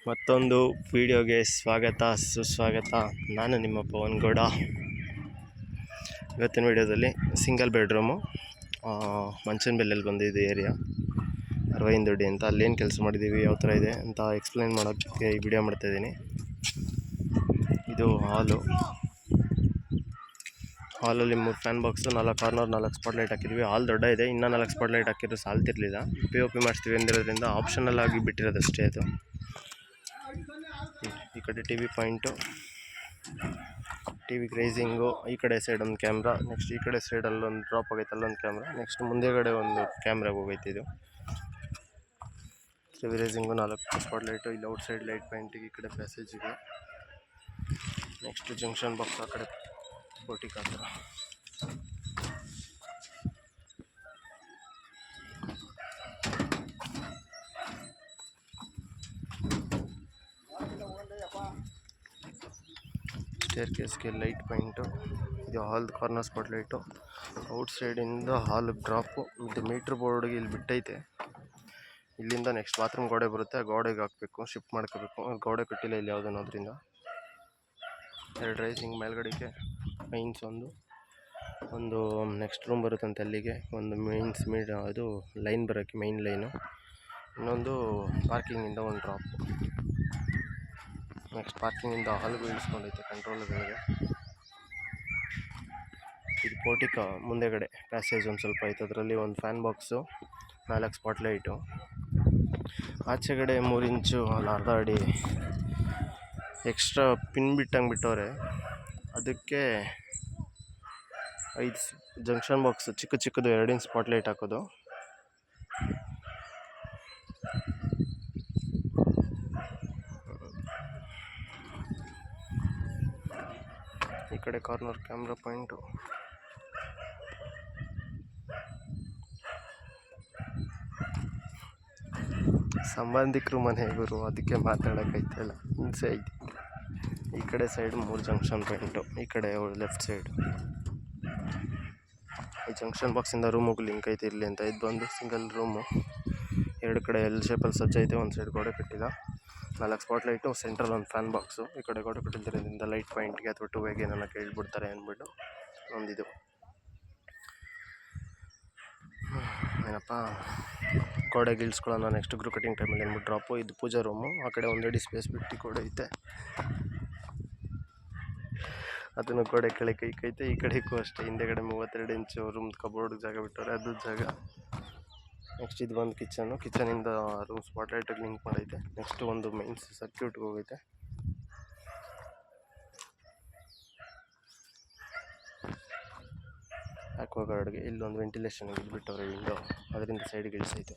ಮತ್ತೊಂದು ವಿಡಿಯೋಗೆ ಸ್ವಾಗತ ಸುಸ್ವಾಗತ. ನಾನು ನಿಮ್ಮ ಪವನ್ ಗೌಡ. ಇವತ್ತಿನ ವಿಡಿಯೋದಲ್ಲಿ ಸಿಂಗಲ್ ಬೆಡ್ರೂಮು ಮಂಚನಬೆಲೆಯಲ್ಲಿ ಬಂದಿದೆ ಏರಿಯಾ ಅರವಿಂದ್ ದೊಡ್ಡಿ ಅಂತ. ಅಲ್ಲೇನು ಕೆಲಸ ಮಾಡಿದ್ದೀವಿ, ಯಾವ ಥರ ಇದೆ ಅಂತ ಎಕ್ಸ್ಪ್ಲೈನ್ ಮಾಡೋಕ್ಕೆ ಈ ವಿಡಿಯೋ ಮಾಡ್ತಾಯಿದ್ದೀನಿ. ಇದು ಹಾಲಲ್ಲಿ 3 fan box, 4 corner, 4 spot light ಹಾಕಿದ್ವಿ. ಹಾಲ್ ದೊಡ್ಡ ಇದೆ, ಇನ್ನೂ 4 ಸ್ಪಾಟ್ ಲೈಟ್ ಹಾಕಿದ್ರು ಸಾಲ್ತಿರಲಿಲ್ಲ. POP ಮಾಡಿಸ್ತೀವಿ ಅಂದಿರೋದ್ರಿಂದ ಆಪ್ಷನಲ್ ಆಗಿ ಬಿಟ್ಟಿರೋದಷ್ಟೇ ಅದು. ಈ ಕಡೆ TV ಪಾಯಿಂಟು, TV ರೈಸಿಂಗು, ಈ ಕಡೆ ಸೈಡ್ ಒಂದು ಕ್ಯಾಮ್ರಾ, ನೆಕ್ಸ್ಟ್ ಈ ಕಡೆ ಸೈಡಲ್ಲಿ ಒಂದು ಡ್ರಾಪ್ ಆಗೈತೆ, ಅಲ್ಲೊಂದು ಕ್ಯಾಮ್ರಾ, ನೆಕ್ಸ್ಟ್ ಮುಂದೆಗಡೆ ಒಂದು ಕ್ಯಾಮ್ರಾಗೆ ಹೋಗೈತೆ. ಇದು TV ರೈಸಿಂಗು, 4 ಸ್ಪಾಟ್ ಲೈಟು, ಇಲ್ಲಿ ಔಟ್ ಸೈಡ್ ಲೈಟ್ ಪಾಯಿಂಟಿಗೆ, ಈ ಕಡೆ ಪ್ಯಾಸೇಜಿಗೆ, ನೆಕ್ಸ್ಟ್ ಜಂಕ್ಷನ್ ಬಾಕ್ಸ್ ಆ ಕಡೆ ಬೋಟಿಗೆ ಆ ಥರ. ಸ್ಟೇರ್ ಕೇಸ್ಗೆ ಲೈಟ್ ಪಾಯಿಂಟು, ಇದು ಹಾಲ್ದು ಕಾರ್ನರ್ ಸ್ಪಾಟ್ ಲೈಟು, ಔಟ್ ಸೈಡಿಂದ ಹಾಲಿಗೆ ಡ್ರಾಪು, ಇದು ಮೀಟ್ರ್ ಬೋರ್ಡ್ಗೆ ಇಲ್ಲಿ ಬಿಟ್ಟೈತೆ. ಇಲ್ಲಿಂದ ನೆಕ್ಸ್ಟ್ ಬಾತ್ರೂಮ್ ಗೋಡೆ ಬರುತ್ತೆ, ಆ ಗೋಡೆಗೆ ಹಾಕಬೇಕು, ಶಿಫ್ಟ್ ಮಾಡ್ಕೋಬೇಕು. ಗೋಡೆ ಕಟ್ಟಿಲ್ಲ ಇಲ್ಲಿ ಯಾವುದನ್ನೋದ್ರಿಂದ. 2 ರೈಸಿಂಗ್ ಮೇಲ್ಗಡೆಗೆ, ಮೈನ್ಸ್ ಒಂದು ನೆಕ್ಸ್ಟ್ ರೂಮ್ ಬರುತ್ತಂತೆ, ಅಲ್ಲಿಗೆ ಒಂದು ಮೈನ್ಸ್ ಅದು ಲೈನ್ ಬರೋಕ್ಕೆ ಮೈನ್ ಲೈನು, ಇನ್ನೊಂದು ಪಾರ್ಕಿಂಗಿಂದ ಒಂದು ಡ್ರಾಪ್. ನೆಕ್ಸ್ಟ್ ಪಾರ್ಕಿಂಗಿಂದ ಹಾಲ್ಗೂ ಇಳಿಸ್ಕೊಂಡೈತೆ ಕಂಟ್ರೋಲ್ಗಳಿಗೆ. ಇದು ಪೋರ್ಟಿಕ ಮುಂದೆಗಡೆ ಪ್ಯಾಸೇಜ್ ಒಂದು ಸ್ವಲ್ಪ ಐತೆ, ಅದರಲ್ಲಿ ಒಂದು ಫ್ಯಾನ್ ಬಾಕ್ಸು, 4 ಸ್ಪಾಟ್ ಲೈಟು, ಆಚೆಗಡೆ 3 ಇಂಚು ಅಲ್ಲ ಅರ್ಧ ಅಡಿ ಎಕ್ಸ್ಟ್ರಾ ಪಿನ್ ಬಿಟ್ಟಂಗೆ ಬಿಟ್ಟವ್ರೆ. ಅದಕ್ಕೆ 5 ಜಂಕ್ಷನ್ ಬಾಕ್ಸ್ ಚಿಕ್ಕದು 2 ಇಂಚ್ ಸ್ಪಾಟ್ ಲೈಟ್ ಹಾಕೋದು. ಈ ಕಡೆ ಕಾರ್ನರ್ ಕ್ಯಾಮ್ರಾ ಪಾಯಿಂಟು, ಸಂಬಂಧಿಕರು ಮನೆ ಗುರು, ಅದಕ್ಕೆ ಮಾತಾಡೋಕ್ಕೈತಲ್ಲ, ಹಿಂಸೆ ಐತಿ. ಈ ಕಡೆ ಸೈಡ್ 3 ಜಂಕ್ಷನ್ ಪಾಯಿಂಟು, ಈ ಕಡೆ ಲೆಫ್ಟ್ ಸೈಡ್. ಈ ಜಂಕ್ಷನ್ ಬಾಕ್ಸಿಂದ ರೂಮಿಗೆ ಲಿಂಕ್ ಐತೆ ಇರಲಿ ಅಂತ. ಇದು ಬಂದು ಸಿಂಗಲ್ ರೂಮು, 2 ಕಡೆ ಎಲ್ ಶೇಪಲ್ಲಿ ಸಜ್ಜೈತೆ, ಒಂದು ಸೈಡ್ ಗೋಡೆ ಕಟ್ಟಿಲ್ಲ, 4 ಸ್ಪಾಟ್ ಲೈಟು, ಸೆಂಟ್ರಲ್ ಒಂದು ಫ್ಯಾನ್ ಬಾಕ್ಸು. ಈ ಕಡೆ ಗೋಡೆ ಕಟ್ಟಿದ್ದರಿಂದ ಲೈಟ್ ಪಾಯಿಂಟ್ಗೆ ಅಥವಾ 2 ವೈಗೆ ನನ್ನ ಕೇಳಿಬಿಡ್ತಾರೆ ಅಂದ್ಬಿಟ್ಟು ಒಂದಿದು ಏನಪ್ಪ ಗೋಡೆಗೆ ಇಳಿಸ್ಕೊಳ್ಳೋಣ ನೆಕ್ಸ್ಟ್ ಗ್ರೂ ಕಟಿಂಗ್ ಟೈಮಲ್ಲಿ ಅಂದ್ಬಿಟ್ಟು ಡ್ರಾಪು. ಇದು ಪೂಜಾ ರೂಮು, ಆ ಕಡೆ 1 ಅಡಿ ಸ್ಪೇಸ್ ಬಿಟ್ಟು ಗೋಡೆ ಐತೆ, ಅದನ್ನು ಗೋಡೆ ಕೆಳಗೆ ಕೈಕೈತೆ. ಈ ಕಡೆಗೂ ಅಷ್ಟೇ, ಹಿಂದೆಗಡೆ 32 ಇಂಚು ರೂಮ್ ಕಬೋರ್ಡ್ ಜಾಗ ಬಿಟ್ಟವ್ರೆ, ಅದು ಜಾಗ. ನೆಕ್ಸ್ಟ್ ಇದು ಒಂದು ಕಿಚನಿಂದ ರೂಮ್ ಸ್ಪಾಟ್ ಲೈಟಿಗೆ ಲಿಂಕ್ ಮಾಡೈತೆ. ನೆಕ್ಸ್ಟ್ ಒಂದು ಮೈನ್ಸ್ ಸರ್ಕ್ಯೂಟ್ಗೆ ಹೋಗೈತೆ. ಆಕ್ವಾಗಾರ್ಡ್ಗೆ ಇಲ್ಲೊಂದು ವೆಂಟಿಲೇಷನ್ ಇದು ಬಿಟ್ಟವ್ರೆ ವಿಂಡೋ, ಅದರಿಂದ ಸೈಡ್ಗೆ ಇಳಿಸೈತೆ.